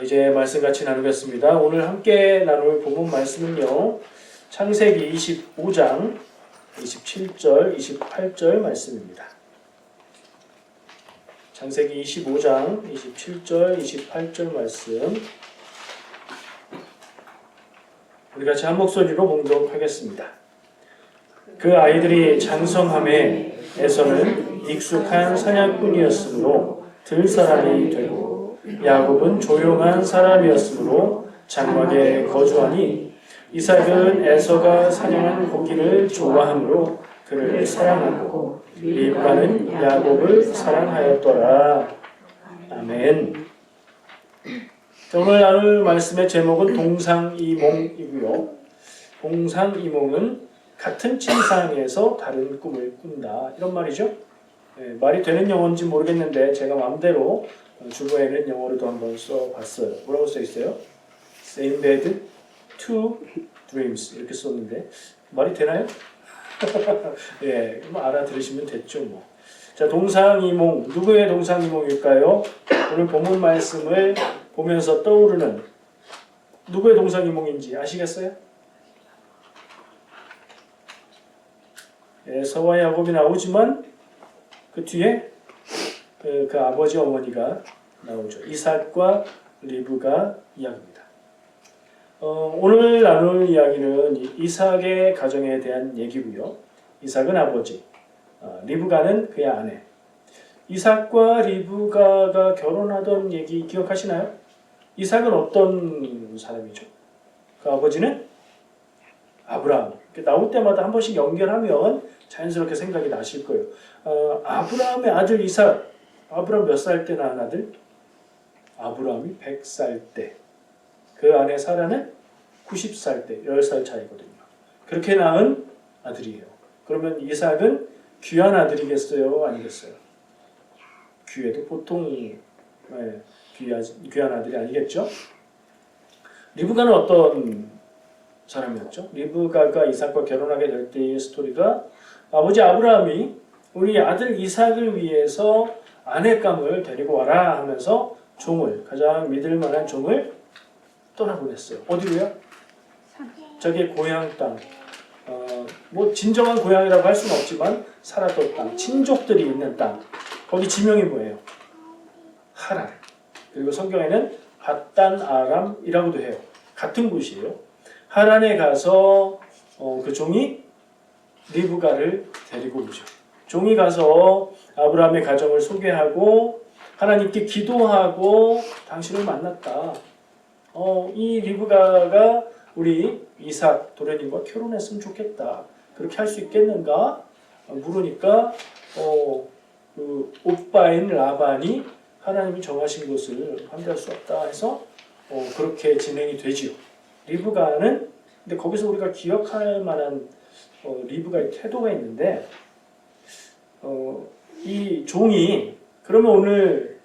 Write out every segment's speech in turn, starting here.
이제 말씀 같이 나누겠습니다. 오늘 함께 나눌 본문 말씀은요. 창세기 25장 27절, 28절 말씀입니다. 창세기 25장 27절, 28절 말씀 우리 같이 한 목소리로 봉독하겠습니다. 그 아이들이 장성함에 에서는 익숙한 사냥꾼이었으므로 들사람이 되고 야곱은 조용한 사람이었으므로 장막에 거주하니 이삭은 에서가 사냥한 고기를 좋아하므로 그를 사랑하고 리브가는 야곱을 사랑하였더라. 아멘. 오늘 나눌 말씀의 제목은 동상이몽이고요. 동상이몽은 같은 침상에서 다른 꿈을 꾼다 이런 말이죠. 말이 되는 영어인지 모르겠는데 제가 마음대로 주보에는 영어로도 한번 써봤어요. 뭐라고 써있어요? Same bed, two dreams 이렇게 썼는데 말이 되나요? 예, 뭐 알아들으시면 됐죠 뭐. 자, 동상이몽 누구의 동상이몽일까요? 오늘 본문 말씀을 보면서 떠오르는 누구의 동상이몽인지 아시겠어요? 에서와 야곱이 나오지만 그 뒤에 그 아버지 어머니가 나오죠. 이삭과 리브가 이야기입니다. 오늘 나눌 이야기는 이삭의 가정에 대한 얘기고요. 이삭은 아버지, 리브가는 그의 아내. 이삭과 리브가가 결혼하던 얘기 기억하시나요? 이삭은 어떤 사람이죠? 그 아버지는 아브라함. 나올 때마다 한 번씩 연결하면 자연스럽게 생각이 나실 거예요. 아브라함의 아들 이삭. 아브라함 몇 살 때 낳은 아들? 아브라함이 100살 때. 그 아내 사라는 90살 때, 10살 차이거든요. 그렇게 낳은 아들이에요. 그러면 이삭은 귀한 아들이겠어요? 아니겠어요? 귀해도 보통 귀한 아들이 아니겠죠? 리브가는 어떤 사람이었죠? 리브가가 이삭과 결혼하게 될 때의 스토리가 아버지 아브라함이 우리 아들 이삭을 위해서 아내감을 데리고 와라 하면서 가장 믿을 만한 종을 떠나보냈어요. 어디로요? 저기 고향 땅. 뭐 진정한 고향이라고 할 수는 없지만 살았던 땅, 친족들이 있는 땅. 거기 지명이 뭐예요? 하란. 그리고 성경에는 밧단 아람이라고도 해요. 같은 곳이에요. 하란에 가서 그 종이 리브가를 데리고 오죠. 종이 가서 아브라함의 가정을 소개하고 하나님께 기도하고 당신을 만났다. 이 리브가가 우리 이삭 도련님과 결혼했으면 좋겠다. 그렇게 할 수 있겠는가? 물으니까 그 오빠인 라반이 하나님이 정하신 것을 반대할 수 없다 해서 그렇게 진행이 되지요. 리브가는 근데 거기서 우리가 기억할 만한 리브가의 태도가 있는데 이 종이 그러면 오늘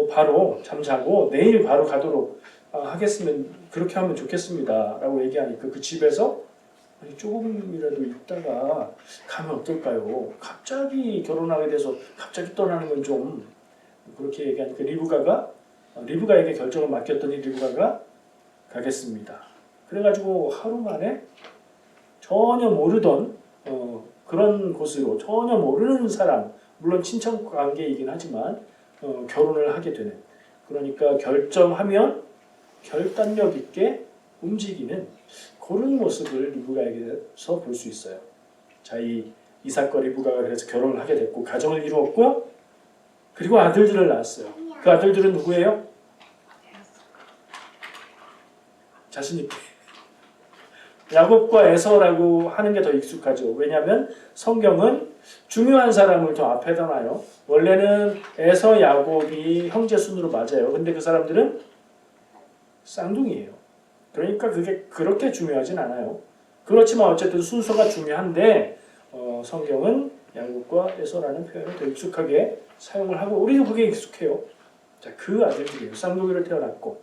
바로 잠자고 내일 바로 가도록 하겠으면 그렇게 하면 좋겠습니다 라고 얘기하니까 그 집에서 조금이라도 있다가 가면 어떨까요? 갑자기 결혼하게 돼서 갑자기 떠나는 건 좀 그렇게 얘기하니까 리브가에게 결정을 맡겼더니 리브가가 가겠습니다. 그래가지고 하루 만에 전혀 모르던 그런 곳으로 전혀 모르는 사람, 물론 친척 관계이긴 하지만 결혼을 하게 되는, 그러니까 결정하면 결단력 있게 움직이는 그런 모습을 리브가에게서 볼 수 있어요. 자, 이 이삭과 리브가가 그래서 결혼을 하게 됐고 가정을 이루었고 그리고 아들들을 낳았어요. 그 아들들은 누구예요? 자신 있게 야곱과 에서라고 하는 게 더 익숙하죠. 왜냐하면 성경은 중요한 사람을 더 앞에다 놔요. 원래는 에서, 야곱이 형제 순으로 맞아요. 근데 그 사람들은 쌍둥이에요. 그러니까 그게 그렇게 중요하진 않아요. 그렇지만 어쨌든 순서가 중요한데 성경은 야곱과 에서라는 표현을 더 익숙하게 사용을 하고 우리도 그게 익숙해요. 자, 그 아들들이에요. 쌍둥이를 태어났고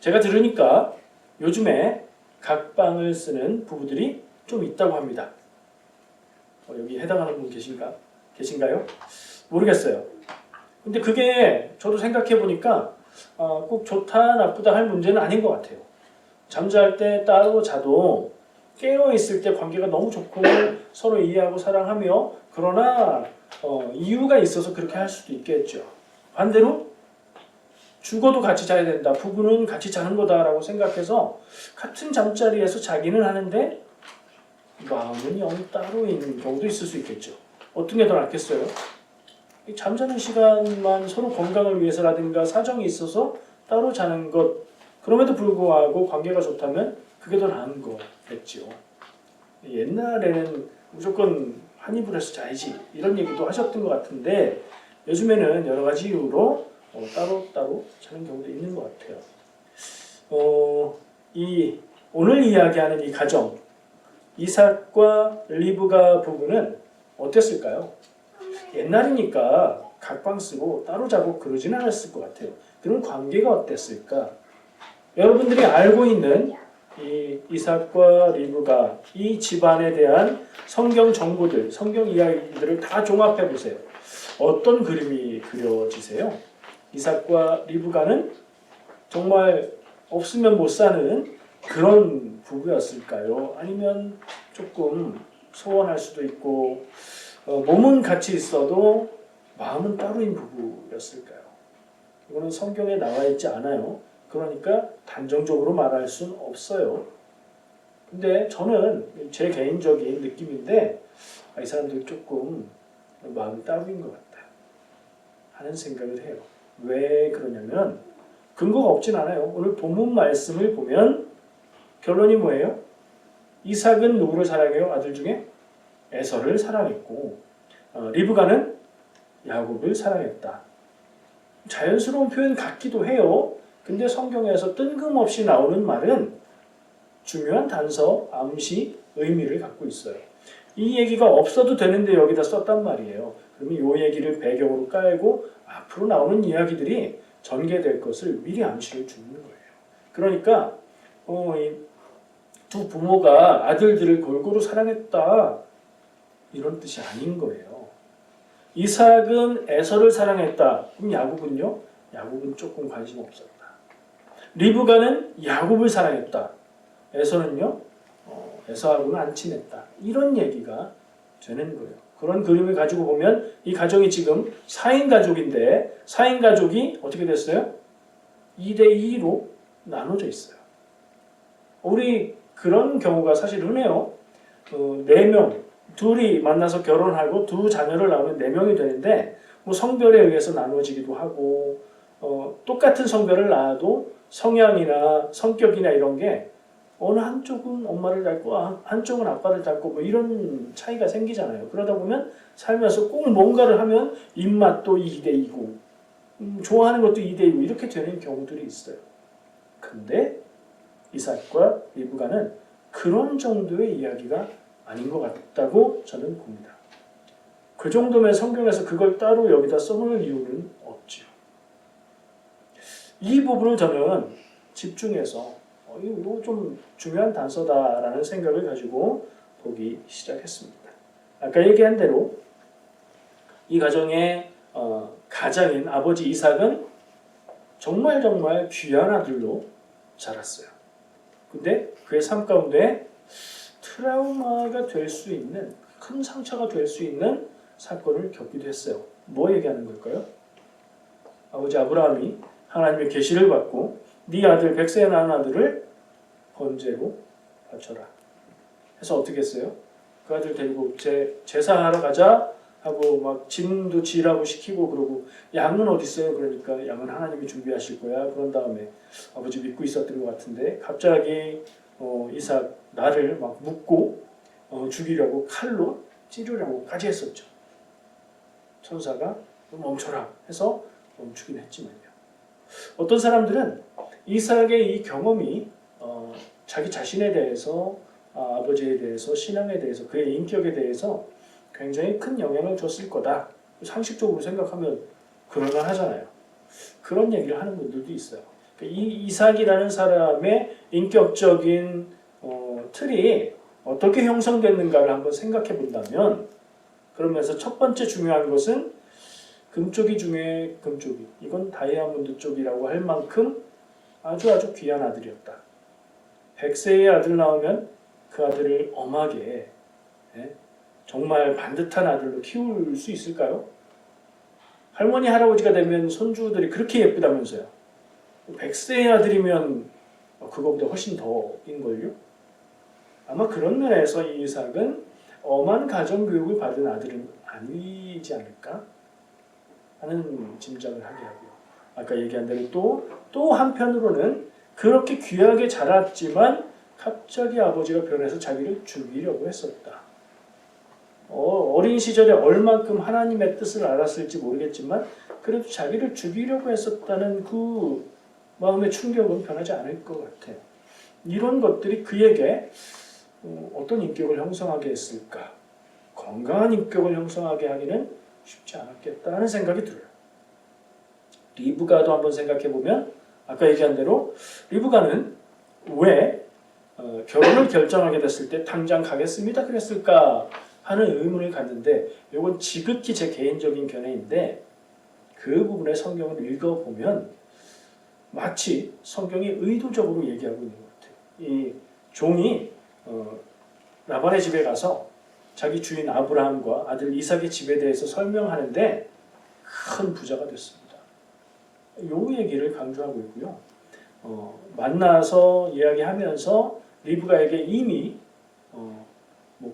제가 들으니까 요즘에 각방을 쓰는 부부들이 좀 있다고 합니다. 여기 해당하는 분 계신가요? 모르겠어요. 근데 그게 저도 생각해 보니까 꼭 좋다 나쁘다 할 문제는 아닌 것 같아요. 잠잘 때 따로 자도 깨어 있을 때 관계가 너무 좋고 서로 이해하고 사랑하며 그러나 이유가 있어서 그렇게 할 수도 있겠죠. 반대로 죽어도 같이 자야 된다. 부부는 같이 자는 거다라고 생각해서 같은 잠자리에서 자기는 하는데 마음은 영 따로 있는 경우도 있을 수 있겠죠. 어떤 게 더 낫겠어요? 잠자는 시간만 서로 건강을 위해서라든가 사정이 있어서 따로 자는 것 그럼에도 불구하고 관계가 좋다면 그게 더 나은 거겠죠. 옛날에는 무조건 한 이불 에서 자야지 이런 얘기도 하셨던 것 같은데 요즘에는 여러 가지 이유로 따로 자는 경우도 있는 것 같아요. 이 오늘 이야기하는 이 가정 이삭과 리브가 부부는 어땠을까요? 옛날이니까 각방 쓰고 따로 자고 그러진 않았을 것 같아요. 그럼 관계가 어땠을까? 여러분들이 알고 있는 이 이삭과 리브가 이 집안에 대한 성경 정보들, 성경 이야기들을 다 종합해 보세요. 어떤 그림이 그려지세요? 이삭과 리브가는 정말 없으면 못 사는 그런 부부였을까요? 아니면 조금 소원할 수도 있고 몸은 같이 있어도 마음은 따로인 부부였을까요? 이거는 성경에 나와 있지 않아요. 그러니까 단정적으로 말할 수는 없어요. 근데 저는 제 개인적인 느낌인데 이 사람들이 조금 마음이 따로인 것 같다 하는 생각을 해요. 왜 그러냐면 근거가 없진 않아요. 오늘 본문 말씀을 보면 결론이 뭐예요? 이삭은 누구를 사랑해요? 아들 중에? 에서를 사랑했고 리브가는 야곱을 사랑했다. 자연스러운 표현 같기도 해요. 근데 성경에서 뜬금없이 나오는 말은 중요한 단서, 암시, 의미를 갖고 있어요. 이 얘기가 없어도 되는데 여기다 썼단 말이에요. 그러면 이 얘기를 배경으로 깔고 앞으로 나오는 이야기들이 전개될 것을 미리 암시를 주는 거예요. 그러니까 이 두 부모가 아들들을 골고루 사랑했다 이런 뜻이 아닌 거예요. 이삭은 에서를 사랑했다. 그럼 야곱은요? 야곱은 조금 관심 없었다. 리브가는 야곱을 사랑했다. 에서는요? 에서하고는 안 친했다. 이런 얘기가 되는 거예요. 그런 그림을 가지고 보면 이 가정이 지금 4인 가족인데 4인 가족이 어떻게 됐어요? 2대2로 나눠져 있어요. 우리 그런 경우가 사실 흔해요. 4명, 둘이 만나서 결혼하고 두 자녀를 낳으면 4명이 되는데 뭐 성별에 의해서 나눠지기도 하고 똑같은 성별을 낳아도 성향이나 성격이나 이런 게 어느 한쪽은 엄마를 닮고 한쪽은 아빠를 닮고 뭐 이런 차이가 생기잖아요. 그러다 보면 살면서 꼭 뭔가를 하면 입맛도 2대2고 좋아하는 것도 2대2고 이렇게 되는 경우들이 있어요. 근데 이삭과 리브가는 그런 정도의 이야기가 아닌 것 같다고 저는 봅니다. 그 정도면 성경에서 그걸 따로 여기다 써놓을 이유는 없죠. 이 부분을 저는 집중해서 이거 좀 중요한 단서다라는 생각을 가지고 보기 시작했습니다. 아까 얘기한 대로 이 가정의 가장인 아버지 이삭은 정말 귀한 아들로 자랐어요. 근데 그의 삶 가운데 트라우마가 될 수 있는 큰 상처가 될 수 있는 사건을 겪기도 했어요. 뭐 얘기하는 걸까요? 아버지 아브라함이 하나님의 계시를 받고 네 아들 백세에 낳은 아들을 번제로 바쳐라 해서 어떻게 했어요? 그 아들 데리고 제사하러 가자 하고 막 짐도 지라고 시키고 그러고 양은 어디 있어요? 그러니까 양은 하나님이 준비하실 거야. 그런 다음에 아버지 믿고 있었던 것 같은데 갑자기 이삭 나를 막 묶고 죽이려고 칼로 찌르려고까지 했었죠. 천사가 멈춰라 해서 멈추긴 했지만요. 어떤 사람들은 이삭의 이 경험이 자기 자신에 대해서 아버지에 대해서 신앙에 대해서 그의 인격에 대해서 굉장히 큰 영향을 줬을 거다. 상식적으로 생각하면 그럴만하잖아요. 그런 얘기를 하는 분들도 있어요. 이 이삭이라는 사람의 인격적인 틀이 어떻게 형성됐는가를 한번 생각해 본다면 그러면서 첫 번째 중요한 것은 금쪽이 중에 금쪽이, 이건 다이아몬드 쪽이라고 할 만큼 아주 귀한 아들이었다. 100세의 아들 나오면 그 아들을 엄하게, 정말 반듯한 아들로 키울 수 있을까요? 할머니 할아버지가 되면 손주들이 그렇게 예쁘다면서요. 100세의 아들이면 그거보다 훨씬 더인걸요. 아마 그런 면에서 이 이삭은 엄한 가정교육을 받은 아들은 아니지 않을까 하는 짐작을 하게 하고요. 아까 얘기한 대로 또 한편으로는 그렇게 귀하게 자랐지만 갑자기 아버지가 변해서 자기를 죽이려고 했었다. 어린 시절에 얼만큼 하나님의 뜻을 알았을지 모르겠지만 그래도 자기를 죽이려고 했었다는 그 마음의 충격은 변하지 않을 것 같아요. 이런 것들이 그에게 어떤 인격을 형성하게 했을까? 건강한 인격을 형성하게 하기는 쉽지 않았겠다 하는 생각이 들어요. 리브가도 한번 생각해 보면 아까 얘기한 대로 리브가는 왜 결혼을 결정하게 됐을 때 당장 가겠습니다 그랬을까 하는 의문을 갖는데, 이건 지극히 제 개인적인 견해인데 그 부분의 성경을 읽어보면 마치 성경이 의도적으로 얘기하고 있는 것 같아요. 이 종이 라반의 집에 가서 자기 주인 아브라함과 아들 이삭의 집에 대해서 설명하는데 큰 부자가 됐습니다. 요 얘기를 강조하고 있고요. 만나서 이야기하면서 리브가에게 이미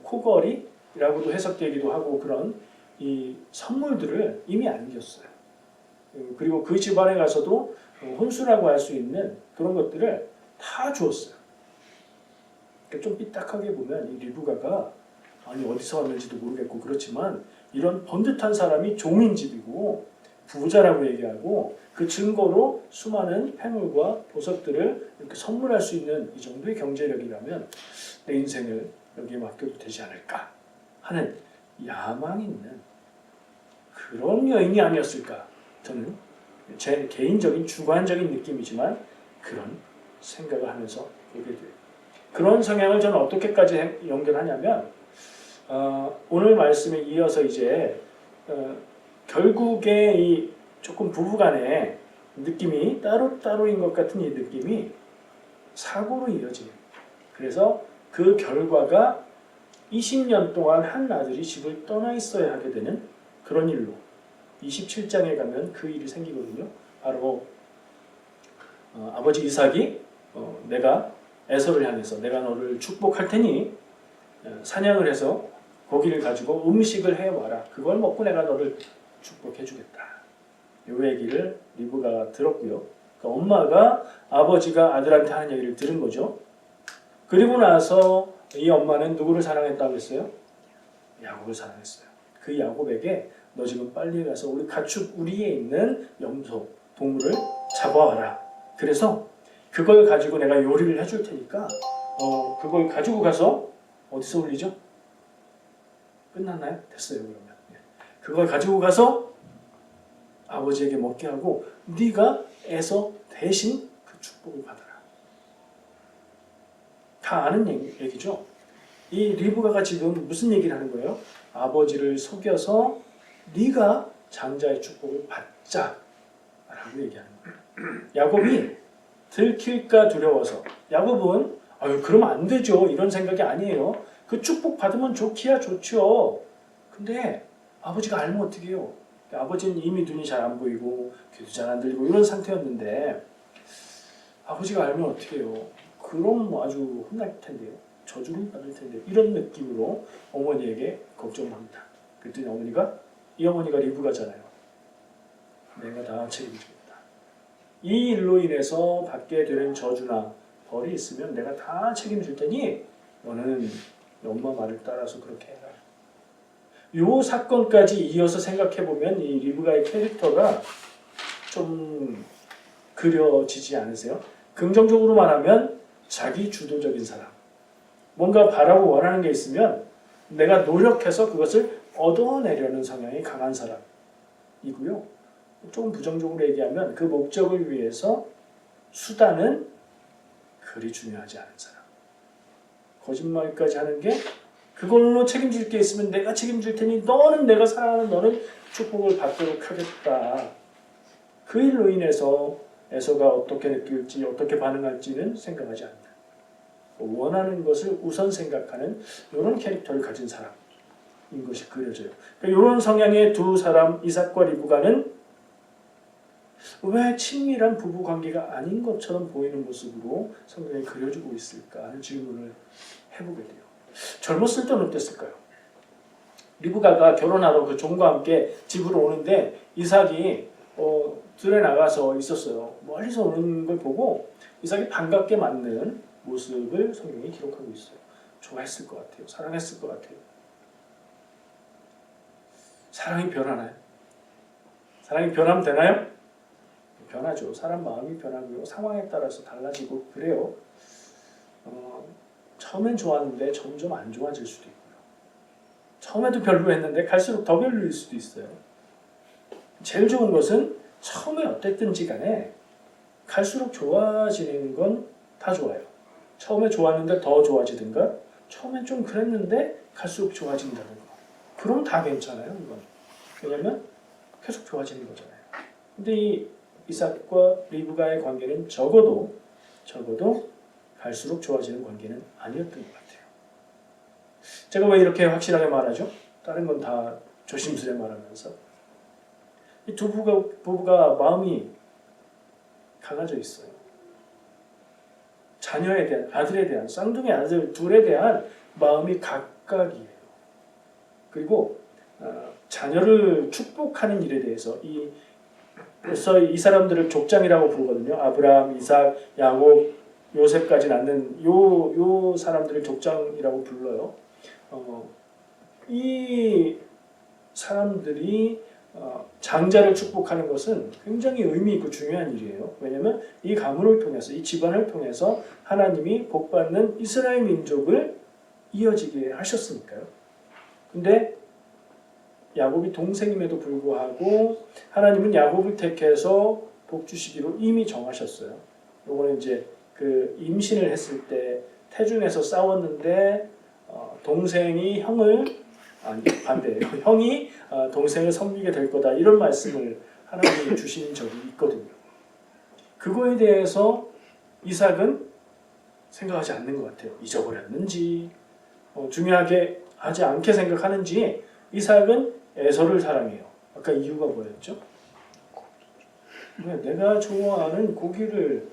코걸이라고도 해석되기도 하고 그런 이 선물들을 이미 안겼어요. 그리고 그 집안에 가서도 혼수라고 할 수 있는 그런 것들을 다 주었어요. 좀 삐딱하게 보면 이 리브가가 아니 어디서 왔는지도 모르겠고 그렇지만 이런 번듯한 사람이 종인 집이고 부자라고 얘기하고 그 증거로 수많은 폐물과 보석들을 이렇게 선물할 수 있는 이 정도의 경제력이라면 내 인생을 여기에 맡겨도 되지 않을까 하는 야망 있는 그런 여인이 아니었을까. 저는 제 개인적인 주관적인 느낌이지만 그런 생각을 하면서 보게 돼요. 그런 성향을 저는 어떻게까지 연결하냐면 오늘 말씀에 이어서 이제 결국에 이 조금 부부간의 느낌이 따로따로인 것 같은 이 느낌이 사고로 이어져요. 그래서 그 결과가 20년 동안 한 아들이 집을 떠나 있어야 하게 되는 그런 일로 27장에 가면 그 일이 생기거든요. 바로 아버지 이삭이 내가 에서를 향해서 내가 너를 축복할 테니 사냥을 해서 고기를 가지고 음식을 해와라. 그걸 먹고 내가 너를 축복해 주겠다. 이 얘기를 리브가가 들었고요. 그러니까 엄마가 아버지가 아들한테 하는 얘기를 들은 거죠. 그리고 나서 이 엄마는 누구를 사랑했다고 했어요? 야곱을 사랑했어요. 그 야곱에게 너 지금 빨리 가서 우리 가축 우리에 있는 염소 동물을 잡아와라. 그래서 그걸 가지고 내가 요리를 해줄 테니까 그걸 가지고 가서 어디서 올리죠? 끝났나요? 됐어요 그러면. 그걸 가지고 가서 아버지에게 먹게 하고 네가 에서 대신 그 축복을 받아라. 다 아는 얘기죠. 이 리브가가 지금 무슨 얘기를 하는 거예요? 아버지를 속여서 네가 장자의 축복을 받자 라고 얘기하는 거예요. 야곱이 들킬까 두려워서, 야곱은 아유 그러면 안 되죠 이런 생각이 아니에요. 그 축복 받으면 좋기야 좋죠. 근데 아버지가 알면 어떻게 해요? 아버지는 이미 눈이 잘 안 보이고 귀도 잘 안 들리고 이런 상태였는데 아버지가 알면 어떻게 해요? 그럼 아주 혼날 텐데요. 저주를 받을 텐데 이런 느낌으로 어머니에게 걱정을 합니다. 그랬더니 이 어머니가 리브가잖아요. 내가 다 책임지겠다. 이 일로 인해서 받게 되는 저주나 벌이 있으면 내가 다 책임질 테니 너는 엄마 말을 따라서 그렇게 해라. 이 사건까지 이어서 생각해보면 이 리브가의 캐릭터가 좀 그려지지 않으세요? 긍정적으로 말하면 자기 주도적인 사람. 뭔가 바라고 원하는 게 있으면 내가 노력해서 그것을 얻어내려는 성향이 강한 사람이고요. 조금 부정적으로 얘기하면 그 목적을 위해서 수단은 그리 중요하지 않은 사람. 거짓말까지 하는 게 그걸로 책임질 게 있으면 내가 책임질 테니 너는 내가 사랑하는 너는 축복을 받도록 하겠다. 그 일로 인해서 에서가 어떻게 느낄지 어떻게 반응할지는 생각하지 않는다. 원하는 것을 우선 생각하는 이런 캐릭터를 가진 사람인 것이 그려져요. 그러니까 이런 성향의 두 사람 이삭과 리브가는 왜 친밀한 부부 관계가 아닌 것처럼 보이는 모습으로 성경에 그려지고 있을까 하는 질문을 해보게 돼요. 젊었을 때는 어땠을까요? 리브가가 결혼하러 그 종과 함께 집으로 오는데 이삭이 들에 나가서 있었어요. 멀리서 오는 걸 보고 이삭이 반갑게 맞는 모습을 성경이 기록하고 있어요. 좋아했을 것 같아요. 사랑했을 것 같아요. 사랑이 변하나요? 사랑이 변하면 되나요? 변하죠. 사람 마음이 변하고요. 상황에 따라서 달라지고 그래요. 처음엔 좋았는데 점점 안 좋아질 수도 있고요. 처음에도 별로였는데 갈수록 더 별로일 수도 있어요. 제일 좋은 것은 처음에 어땠든지 간에 갈수록 좋아지는 건 다 좋아요. 처음에 좋았는데 더 좋아지든가 처음엔 좀 그랬는데 갈수록 좋아진다는 거. 그럼 다 괜찮아요. 이건. 왜냐면 계속 좋아지는 거잖아요. 근데 이 이삭과 리브가의 관계는 적어도 갈수록 좋아지는 관계는 아니었던 것 같아요. 제가 왜 이렇게 확실하게 말하죠? 다른 건 다 조심스레 말하면서 이 두 부부가 마음이 갈라져 있어요. 자녀에 대한, 아들에 대한, 쌍둥이 아들 둘에 대한 마음이 각각이에요. 그리고 자녀를 축복하는 일에 대해서 그래서 이 사람들을 족장이라고 부르거든요. 아브라함, 이삭, 야곱, 요셉까지 낳는 요 사람들을 족장이라고 불러요. 이 사람들이 장자를 축복하는 것은 굉장히 의미 있고 중요한 일이에요. 왜냐하면 이 가문을 통해서, 이 집안을 통해서 하나님이 복받는 이스라엘 민족을 이어지게 하셨으니까요. 근데 야곱이 동생임에도 불구하고 하나님은 야곱을 택해서 복 주시기로 이미 정하셨어요. 요거는 이제 그 임신을 했을 때 태중에서 싸웠는데 동생이 반대예요. 형이 동생을 섬기게 될 거다. 이런 말씀을 하나님이 주신 적이 있거든요. 그거에 대해서 이삭은 생각하지 않는 것 같아요. 잊어버렸는지 중요하게 하지 않게 생각하는지 이삭은 에서를 사랑해요. 아까 이유가 뭐였죠? 내가 좋아하는 고기를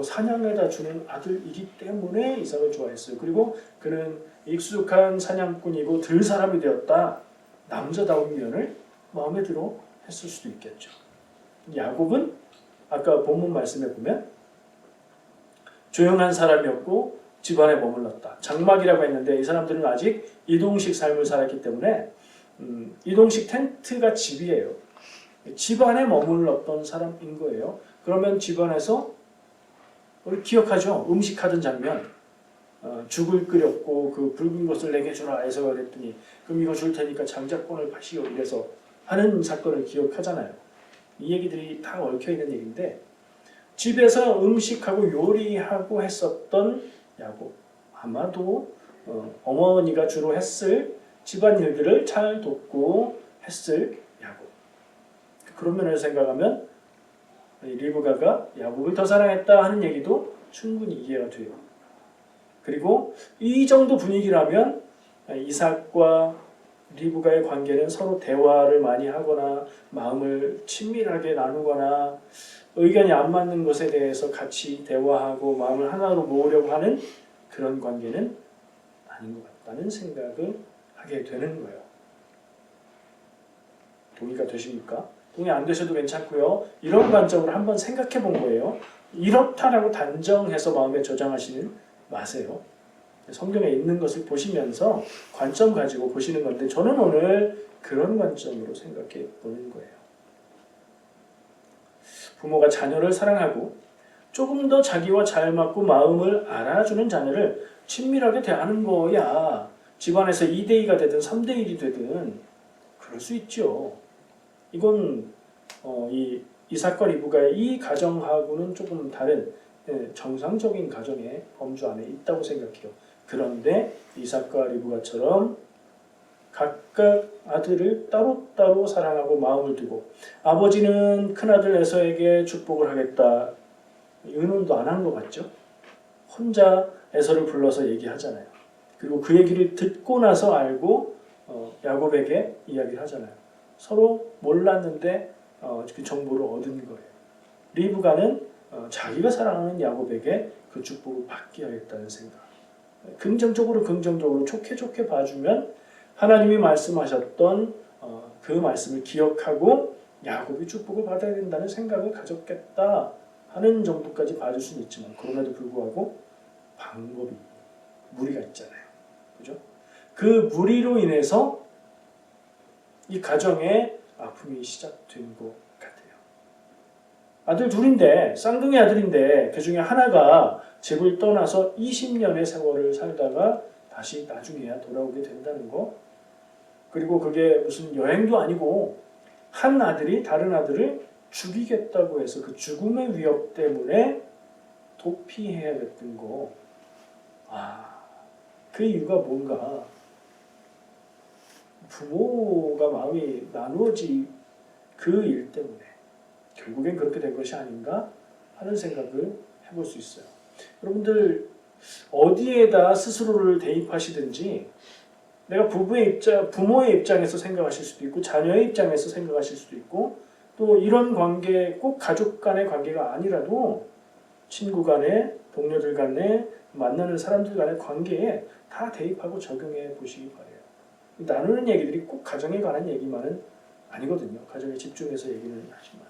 사냥해다 주는 아들이기 때문에 이삭을 좋아했어요. 그리고 그는 익숙한 사냥꾼이고 들사람이 되었다. 남자다운 면을 마음에 들어 했을 수도 있겠죠. 야곱은 아까 본문 말씀에 보면 조용한 사람이었고 집안에 머물렀다. 장막이라고 했는데 이 사람들은 아직 이동식 삶을 살았기 때문에 이동식 텐트가 집이에요. 집안에 머물렀던 사람인 거예요. 그러면 집안에서 우리 기억하죠? 음식하던 장면. 죽을 끓였고 그 붉은 것을 내게 주라 해서 그랬더니 그럼 이거 줄 테니까 장자권을 파시오 이래서 하는 사건을 기억하잖아요. 이 얘기들이 다 얽혀있는 얘기인데 집에서 음식하고 요리하고 했었던 야곱, 아마도 어머니가 주로 했을 집안일들을 잘 돕고 했을 야곱. 그런 면을 생각하면 리브가가 야곱을 더 사랑했다 하는 얘기도 충분히 이해가 돼요. 그리고 이 정도 분위기라면 이삭과 리브가의 관계는 서로 대화를 많이 하거나 마음을 친밀하게 나누거나 의견이 안 맞는 것에 대해서 같이 대화하고 마음을 하나로 모으려고 하는 그런 관계는 아닌 것 같다는 생각을 하게 되는 거예요. 동의가 되십니까? 동의 안 되셔도 괜찮고요. 이런 관점으로 한번 생각해 본 거예요. 이렇다라고 단정해서 마음에 저장하시는 마세요. 성경에 있는 것을 보시면서 관점 가지고 보시는 건데 저는 오늘 그런 관점으로 생각해 보는 거예요. 부모가 자녀를 사랑하고 조금 더 자기와 잘 맞고 마음을 알아주는 자녀를 친밀하게 대하는 거야. 집안에서 2대2가 되든 3대1이 되든 그럴 수 있죠. 이건 이 이삭과 리브가의 이 가정하고는 조금 다른 정상적인 가정의 범주 안에 있다고 생각해요. 그런데 이삭과 리브가처럼 각각 아들을 따로따로 사랑하고 마음을 두고 아버지는 큰아들 에서에게 축복을 하겠다. 의논도 안 한 것 같죠? 혼자 에서를 불러서 얘기하잖아요. 그리고 그 얘기를 듣고 나서 알고 야곱에게 이야기를 하잖아요. 서로 몰랐는데 그 정보를 얻은 거예요. 리브가는 자기가 사랑하는 야곱에게 그 축복을 받게 하겠다는 생각. 긍정적으로 좋게 봐주면 하나님이 말씀하셨던 그 말씀을 기억하고 야곱이 축복을 받아야 된다는 생각을 가졌겠다 하는 정도까지 봐줄 수는 있지만 그럼에도 불구하고 방법이 무리가 있잖아요. 그죠? 그 무리로 인해서 이 가정의 아픔이 시작된 것 같아요. 아들 둘인데 쌍둥이 아들인데 그 중에 하나가 집을 떠나서 20년의 세월을 살다가 다시 나중에야 돌아오게 된다는 거. 그리고 그게 무슨 여행도 아니고 한 아들이 다른 아들을 죽이겠다고 해서 그 죽음의 위협 때문에 도피해야겠던 거. 그 이유가 뭔가 부모가 마음이 나누어지 그 일 때문에 결국엔 그렇게 된 것이 아닌가 하는 생각을 해볼 수 있어요. 여러분들 어디에다 스스로를 대입하시든지 내가 부모의 입장에서 생각하실 수도 있고 자녀의 입장에서 생각하실 수도 있고 또 이런 관계 꼭 가족 간의 관계가 아니라도 친구 간에 동료들 간에 만나는 사람들 간의 관계에 다 대입하고 적용해 보시기 바래요. 나누는 얘기들이 꼭 가정에 관한 얘기만은 아니거든요. 가정에 집중해서 얘기는 하지만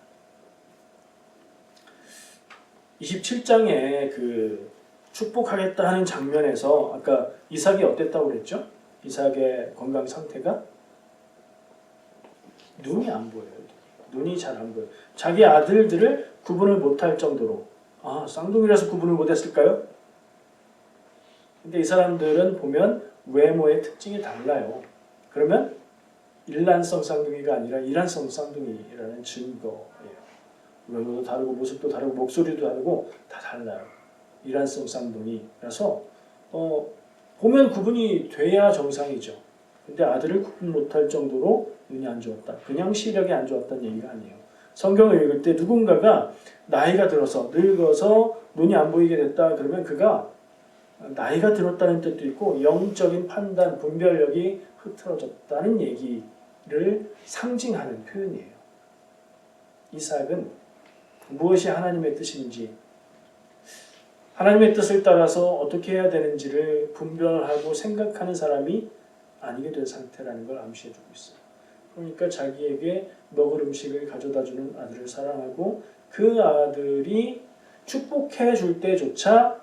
27장에 그 축복하겠다 하는 장면에서 아까 이삭이 어땠다고 그랬죠? 이삭의 건강 상태가 눈이 안 보여요. 눈이 잘 안 보여요. 자기 아들들을 구분을 못할 정도로 쌍둥이라서 구분을 못했을까요? 근데 이 사람들은 보면 외모의 특징이 달라요. 그러면 일란성 쌍둥이가 아니라 이란성 쌍둥이라는 증거예요. 외모도 다르고 모습도 다르고 목소리도 다르고 다 달라요. 이란성 쌍둥이라서 보면 구분이 돼야 정상이죠. 근데 아들을 구분 못할 정도로 눈이 안 좋았다. 그냥 시력이 안 좋았다는 얘기가 아니에요. 성경을 읽을 때 누군가가 나이가 들어서 늙어서 눈이 안 보이게 됐다 그러면 그가 나이가 들었다는 뜻도 있고 영적인 판단, 분별력이 흐트러졌다는 얘기를 상징하는 표현이에요. 이삭은 무엇이 하나님의 뜻인지 하나님의 뜻을 따라서 어떻게 해야 되는지를 분별하고 생각하는 사람이 아니게 된 상태라는 걸 암시해주고 있어요. 그러니까 자기에게 먹을 음식을 가져다주는 아들을 사랑하고 그 아들이 축복해 줄 때조차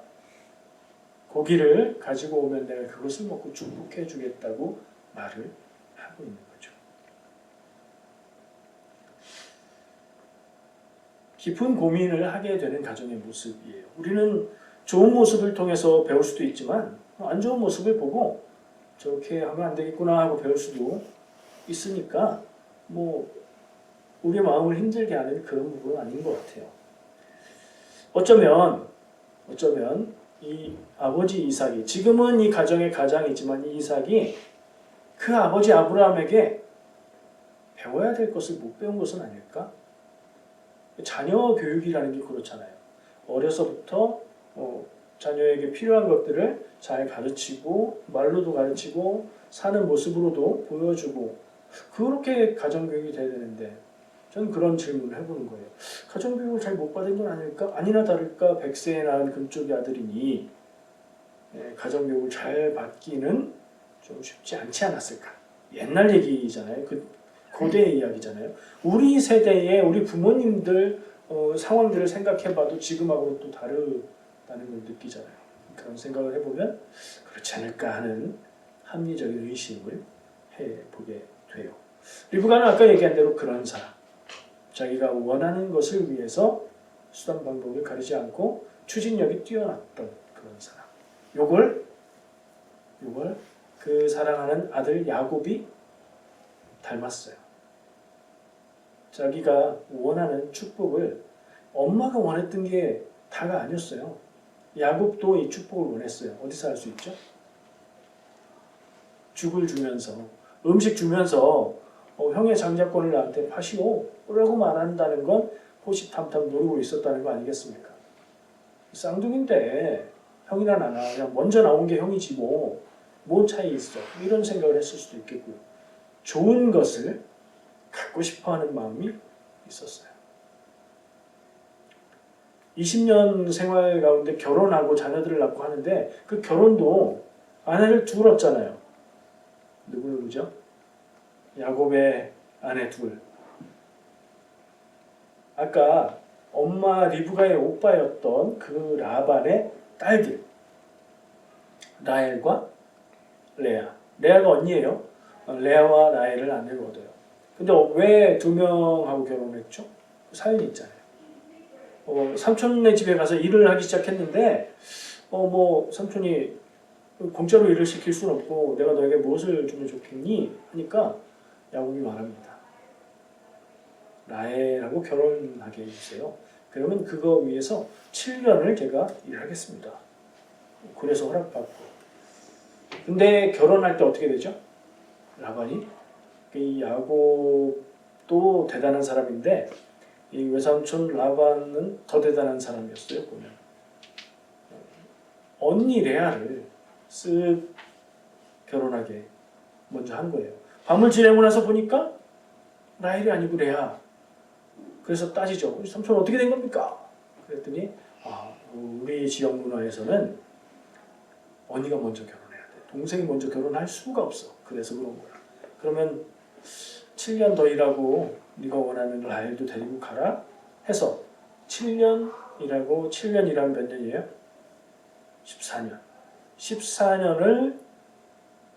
고기를 가지고 오면 내가 그것을 먹고 축복해 주겠다고 말을 하고 있는 거죠. 깊은 고민을 하게 되는 가정의 모습이에요. 우리는 좋은 모습을 통해서 배울 수도 있지만 안 좋은 모습을 보고 저렇게 하면 안 되겠구나 하고 배울 수도 있으니까 우리의 마음을 힘들게 하는 그런 부분은 아닌 것 같아요. 어쩌면 이 아버지 이삭이 지금은 이 가정의 가장이지만 이 이삭이 그 아버지 아브라함에게 배워야 될 것을 못 배운 것은 아닐까? 자녀 교육이라는 게 그렇잖아요. 어려서부터 자녀에게 필요한 것들을 잘 가르치고 말로도 가르치고 사는 모습으로도 보여주고 그렇게 가정교육이 돼야 되는데 저는 그런 질문을 해보는 거예요. 가정교육을 잘 못 받은 건 아닐까? 아니나 다를까 100세에 낳은 금쪽이 아들이니 가정교육을 잘 받기는 좀 쉽지 않지 않았을까? 옛날 얘기잖아요. 그 고대의 이야기잖아요. 우리 세대의 우리 부모님들 상황들을 생각해봐도 지금하고는 또 다르다는 걸 느끼잖아요. 그런 생각을 해보면 그렇지 않을까 하는 합리적인 의심을 해보게 돼요. 리브가는 아까 얘기한 대로 그런 사람, 자기가 원하는 것을 위해서 수단 방법을 가리지 않고 추진력이 뛰어났던 그런 사람. 요걸 그 사랑하는 아들 야곱이 닮았어요. 자기가 원하는 축복을 엄마가 원했던 게 다가 아니었어요. 야곱도 이 축복을 원했어요. 어디서 할 수 있죠? 죽을 주면서 음식 주면서 형의 장자권을 나한테 파시오 라고 말한다는 건 호시탐탐 노리고 있었다는 거 아니겠습니까? 쌍둥이인데 형이나 나나 그냥 먼저 나온 게 형이지 뭔 차이 있어 이런 생각을 했을 수도 있겠고요. 좋은 것을 갖고 싶어하는 마음이 있었어요. 20년 생활 가운데 결혼하고 자녀들을 낳고 하는데 그 결혼도 아내를 둘 얻잖아요. 누구죠? 야곱의 아내 둘. 아까 엄마 리브가의 오빠였던 그 라반의 딸들 라헬과 레아. 레아가 언니예요. 레아와 라헬을 아내로 얻어요. 근데 왜 두 명하고 결혼했죠? 사연이 있잖아요. 삼촌네 집에 가서 일을 하기 시작했는데 삼촌이 공짜로 일을 시킬 수는 없고 내가 너에게 무엇을 주면 좋겠니? 하니까 야곱이 말합니다. 라헬하고 결혼하게 해주세요. 그러면 그거 위해서 7년을 제가 일하겠습니다. 그래서 허락받고. 근데 결혼할 때 어떻게 되죠? 라반이 이 야곱도 대단한 사람인데 이 외삼촌 라반은 더 대단한 사람이었어요. 보면 언니 레아를 쓱 결혼하게 먼저 한 거예요. 밤을 지내고 나서 보니까 라헬이 아니고 레아. 그래서 따지죠. 우리 삼촌 어떻게 된 겁니까? 그랬더니 우리 지역 문화에서는 언니가 먼저 결혼해야 돼. 동생이 먼저 결혼할 수가 없어. 그래서 그런 거야. 그러면 7년 더 일하고 네가 원하는 라헬도 데리고 가라 해서 7년 일하고 7년 일하면 몇 년이에요? 14년. 14년을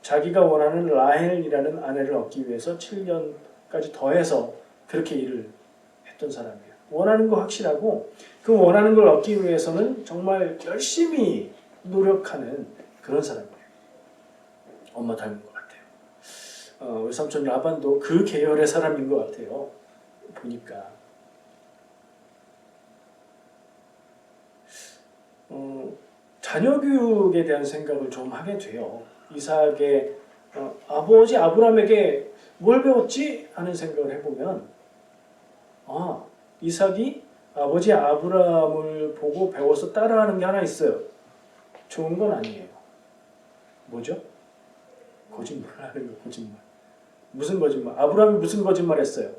자기가 원하는 라헬이라는 아내를 얻기 위해서 7년까지 더해서 그렇게 일을 했던 사람이에요. 원하는 거 확실하고 그 원하는 걸 얻기 위해서는 정말 열심히 노력하는 그런 사람이에요. 엄마 닮은 것 같아요. 외삼촌 라반도 그 계열의 사람인 것 같아요. 보니까 자녀 교육에 대한 생각을 좀 하게 돼요. 이삭의 아버지 아브라함에게 뭘 배웠지? 하는 생각을 해보면 이삭이 아버지 아브라함을 보고 배워서 따라하는 게 하나 있어요. 좋은 건 아니에요. 뭐죠? 거짓말하는 거, 거짓말. 무슨 거짓말? 아브라함이 무슨 거짓말 했어요?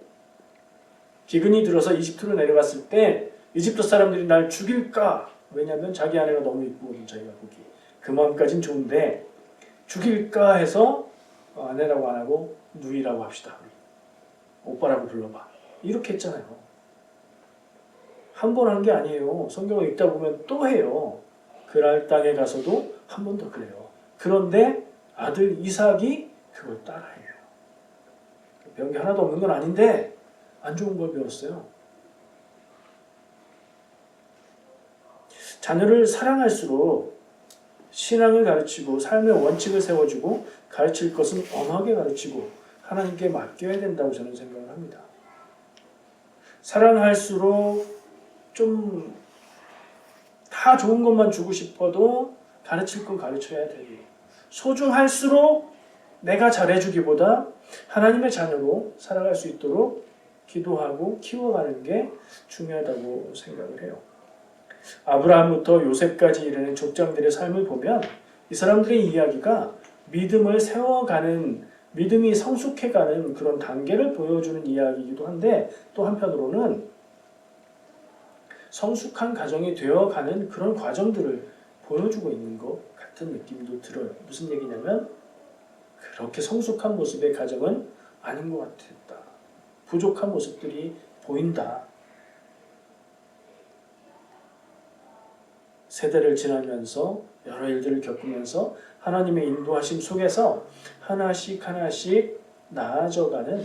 기근이 들어서 이집트로 내려갔을 때 이집트 사람들이 날 죽일까? 왜냐하면 자기 아내가 너무 이쁘거든, 자기가 보기. 그 마음까진 좋은데 죽일까 해서 아내라고 안 하고 누이라고 합시다. 오빠라고 불러봐. 이렇게 했잖아요. 한 번 한 게 아니에요. 성경을 읽다 보면 또 해요. 그랄 땅에 가서도 한 번 더 그래요. 그런데 아들 이삭이 그걸 따라해요. 배운 게 하나도 없는 건 아닌데 안 좋은 걸 배웠어요. 자녀를 사랑할수록 신앙을 가르치고 삶의 원칙을 세워주고 가르칠 것은 엄하게 가르치고 하나님께 맡겨야 된다고 저는 생각을 합니다. 사랑할수록 좀 다 좋은 것만 주고 싶어도 가르칠 건 가르쳐야 되고 소중할수록 내가 잘해주기보다 하나님의 자녀로 살아갈 수 있도록 기도하고 키워가는 게 중요하다고 생각을 해요. 아브라함부터 요셉까지 이르는 족장들의 삶을 보면 이 사람들의 이야기가 믿음을 세워가는, 믿음이 성숙해가는 그런 단계를 보여주는 이야기이기도 한데 또 한편으로는 성숙한 가정이 되어가는 그런 과정들을 보여주고 있는 것 같은 느낌도 들어요. 무슨 얘기냐면 그렇게 성숙한 모습의 가정은 아닌 것 같았다. 부족한 모습들이 보인다. 세대를 지나면서 여러 일들을 겪으면서 하나님의 인도하심 속에서 하나씩 하나씩 나아져가는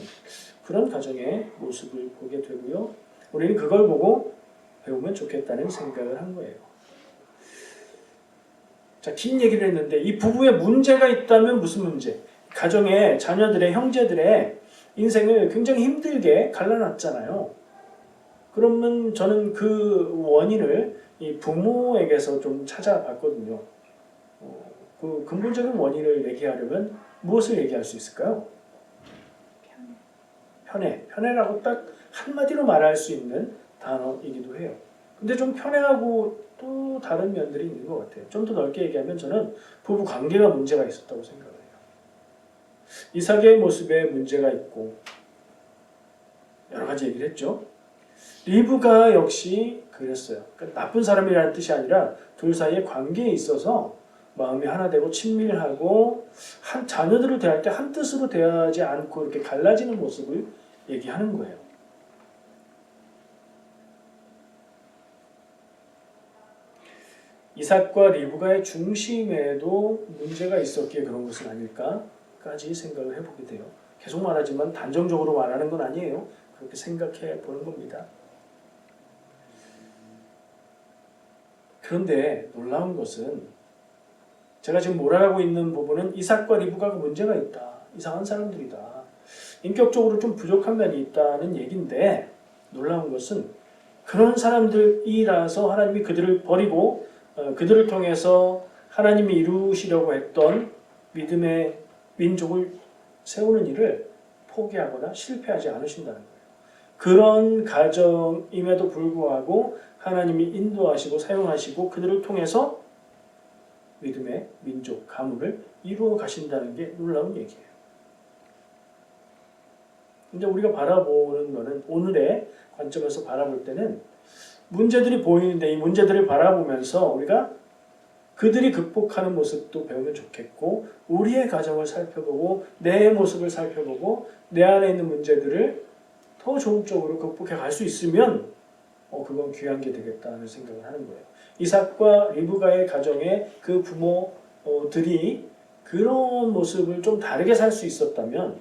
그런 가정의 모습을 보게 되고요. 우리는 그걸 보고 배우면 좋겠다는 생각을 한 거예요. 자, 긴 얘기를 했는데 이 부부에 문제가 있다면 무슨 문제? 가정의 자녀들의 형제들의 인생을 굉장히 힘들게 갈라놨잖아요. 그러면 저는 그 원인을 이 부모에게서 좀 찾아봤거든요. 그 근본적인 원인을 얘기하려면 무엇을 얘기할 수 있을까요? 편애. 편애라고 딱 한마디로 말할 수 있는 단어이기도 해요. 근데 좀 편애하고 또 다른 면들이 있는 것 같아요. 좀 더 넓게 얘기하면 저는 부부 관계가 문제가 있었다고 생각을 해요. 이삭의 모습에 문제가 있고 여러 가지 얘기를 했죠. 리브가 역시 그랬어요. 그러니까 나쁜 사람이라는 뜻이 아니라 둘 사이의 관계에 있어서 마음이 하나 되고 친밀하고 한 자녀들을 대할 때 한 뜻으로 대하지 않고 이렇게 갈라지는 모습을 얘기하는 거예요. 이삭과 리브가의 중심에도 문제가 있었기에 그런 것은 아닐까까지 생각을 해보게 돼요. 계속 말하지만 단정적으로 말하는 건 아니에요. 그렇게 생각해 보는 겁니다. 그런데 놀라운 것은 제가 지금 몰아가고 있는 부분은 이삭과 리브가가 문제가 있다. 이상한 사람들이다. 인격적으로 좀 부족한 면이 있다는 얘기인데 놀라운 것은 그런 사람들이라서 하나님이 그들을 버리고 그들을 통해서 하나님이 이루시려고 했던 믿음의 민족을 세우는 일을 포기하거나 실패하지 않으신다는 거예요. 그런 가정임에도 불구하고 하나님이 인도하시고 사용하시고 그들을 통해서 믿음의 민족, 가문을 이루어 가신다는 게 놀라운 얘기예요. 근데 우리가 바라보는 거는 오늘의 관점에서 바라볼 때는 문제들이 보이는데 이 문제들을 바라보면서 우리가 그들이 극복하는 모습도 배우면 좋겠고 우리의 가정을 살펴보고 내 모습을 살펴보고 내 안에 있는 문제들을 더 좋은 쪽으로 극복해 갈 수 있으면 그건 귀한 게 되겠다는 생각을 하는 거예요. 이삭과 리브가의 가정에 그 부모들이 그런 모습을 좀 다르게 살 수 있었다면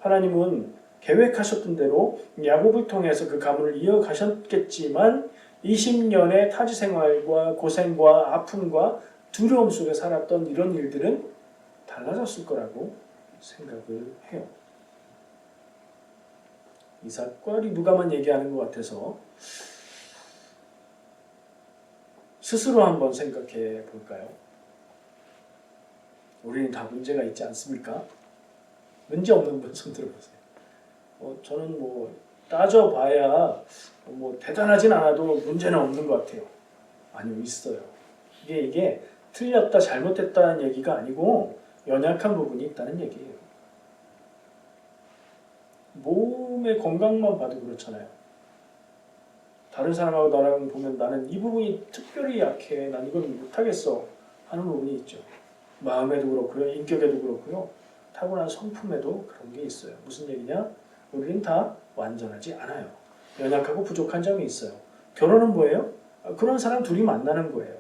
하나님은 계획하셨던 대로 야곱을 통해서 그 가문을 이어가셨겠지만 20년의 타지 생활과 고생과 아픔과 두려움 속에 살았던 이런 일들은 달라졌을 거라고 생각을 해요. 이삭과 리브가만 얘기하는 것 같아서 스스로 한번 생각해 볼까요? 우리는 다 문제가 있지 않습니까? 문제 없는 분 손 들어보세요. 저는 따져봐야 대단하진 않아도 문제는 없는 것 같아요. 아니요, 있어요. 이게 틀렸다, 잘못했다는 얘기가 아니고 연약한 부분이 있다는 얘기예요. 몸의 건강만 봐도 그렇잖아요. 다른 사람하고 나랑 보면 나는 이 부분이 특별히 약해, 난 이건 못하겠어 하는 부분이 있죠. 마음에도 그렇고요, 인격에도 그렇고요, 타고난 성품에도 그런 게 있어요. 무슨 얘기냐? 우리는 다 완전하지 않아요. 연약하고 부족한 점이 있어요. 결혼은 뭐예요? 그런 사람 둘이 만나는 거예요.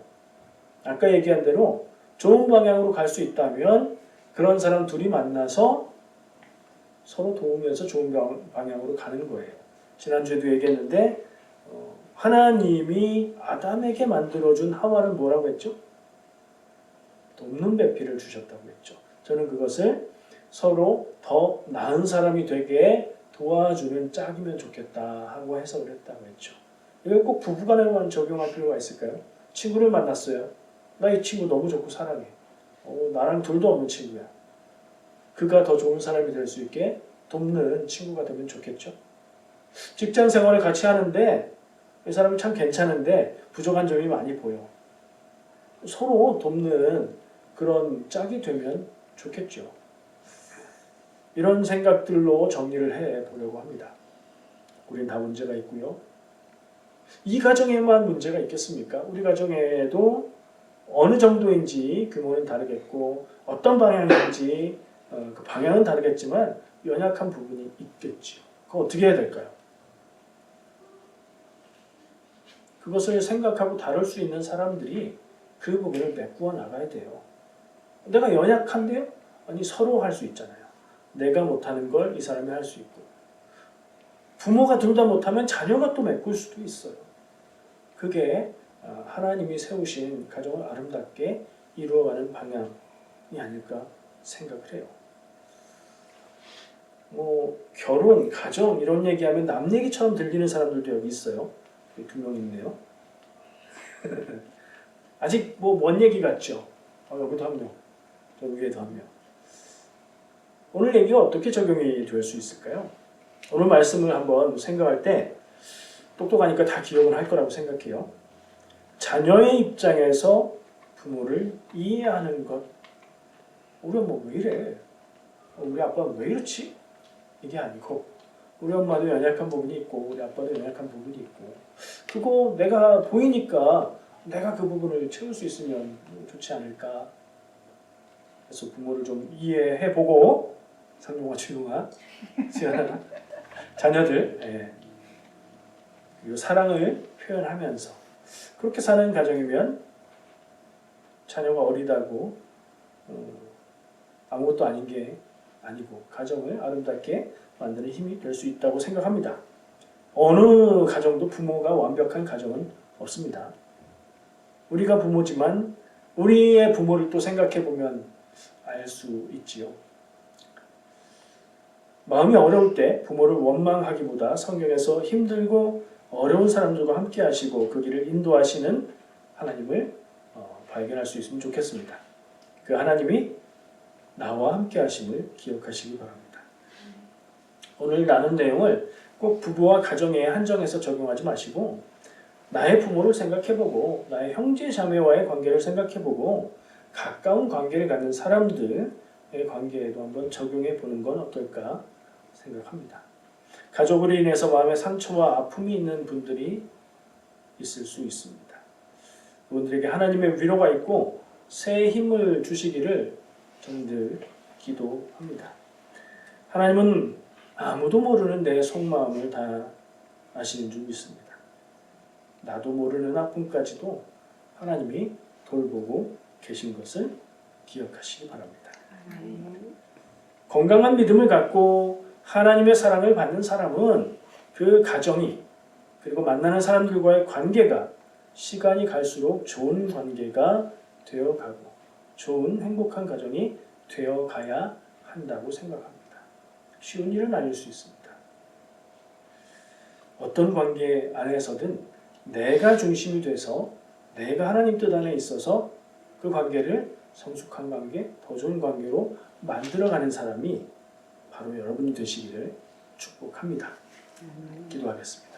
아까 얘기한 대로 좋은 방향으로 갈 수 있다면 그런 사람 둘이 만나서 서로 도우면서 좋은 방향으로 가는 거예요. 지난주에도 얘기했는데 하나님이 아담에게 만들어준 하와는 뭐라고 했죠? 돕는 배필을 주셨다고 했죠. 저는 그것을 서로 더 나은 사람이 되게 도와주는 짝이면 좋겠다 하고 해석을 했다고 했죠. 이걸 꼭 부부간에만 적용할 필요가 있을까요? 친구를 만났어요. 나 이 친구 너무 좋고 사랑해. 나랑 둘도 없는 친구야. 그가 더 좋은 사람이 될 수 있게 돕는 친구가 되면 좋겠죠. 직장 생활을 같이 하는데 이 사람이 참 괜찮은데 부족한 점이 많이 보여. 서로 돕는 그런 짝이 되면 좋겠죠. 이런 생각들로 정리를 해보려고 합니다. 우린 다 문제가 있고요. 이 가정에만 문제가 있겠습니까? 우리 가정에도 어느 정도인지 규모는 다르겠고 어떤 방향인지 그 방향은 다르겠지만 연약한 부분이 있겠죠. 그거 어떻게 해야 될까요? 그것을 생각하고 다룰 수 있는 사람들이 그 부분을 메꾸어 나가야 돼요. 내가 연약한데요? 아니 서로 할 수 있잖아요. 내가 못하는 걸 이 사람이 할 수 있고 부모가 둘 다 못하면 자녀가 또 메꿀 수도 있어요. 그게 하나님이 세우신 가정을 아름답게 이루어가는 방향이 아닐까 생각을 해요. 결혼, 가정 이런 얘기하면 남 얘기처럼 들리는 사람들도 여기 있어요. 2명 있네요. 아직 먼 얘기 같죠? 여기도 한 명. 또 위에도 한 명. 오늘 얘기가 어떻게 적용이 될 수 있을까요? 오늘 말씀을 한번 생각할 때 똑똑하니까 다 기억을 할 거라고 생각해요. 자녀의 입장에서 부모를 이해하는 것. 우리 엄마 왜 이래? 우리 아빠는 왜 이렇지? 이게 아니고 우리 엄마도 연약한 부분이 있고 우리 아빠도 연약한 부분이 있고 그거 내가 보이니까 내가 그 부분을 채울 수 있으면 좋지 않을까. 그래서 부모를 좀 이해해보고 상용화, 주용화, 지연아, 자녀들 그리고 사랑을 표현하면서 그렇게 사는 가정이면 자녀가 어리다고 아무것도 아닌 게 아니고 가정을 아름답게 만드는 힘이 될 수 있다고 생각합니다. 어느 가정도 부모가 완벽한 가정은 없습니다. 우리가 부모지만 우리의 부모를 또 생각해보면 알 수 있지요. 마음이 어려울 때 부모를 원망하기보다 성경에서 힘들고 어려운 사람들과 함께 하시고 그 길을 인도하시는 하나님을 발견할 수 있으면 좋겠습니다. 그 하나님이 나와 함께 하심을 기억하시기 바랍니다. 오늘 나눈 내용을 꼭 부부와 가정에 한정해서 적용하지 마시고 나의 부모를 생각해보고 나의 형제 자매와의 관계를 생각해보고 가까운 관계를 갖는 사람들의 관계에도 한번 적용해 보는 건 어떨까 생각합니다. 가족으로 인해서 마음의 상처와 아픔이 있는 분들이 있을 수 있습니다. 그분들에게 하나님의 위로가 있고 새 힘을 주시기를 저는 늘 기도합니다. 하나님은 아무도 모르는 내 속마음을 다 아시는 줄 믿습니다. 나도 모르는 아픔까지도 하나님이 돌보고 계신 것을 기억하시기 바랍니다. 건강한 믿음을 갖고 하나님의 사랑을 받는 사람은 그 가정이 그리고 만나는 사람들과의 관계가 시간이 갈수록 좋은 관계가 되어가고 좋은 행복한 가정이 되어가야 한다고 생각합니다. 쉬운 일은 아닐 수 있습니다. 어떤 관계 안에서든 내가 중심이 돼서 내가 하나님 뜻 안에 있어서 그 관계를 성숙한 관계, 더 좋은 관계로 만들어가는 사람이 바로 여러분이 되시기를 축복합니다. 기도하겠습니다.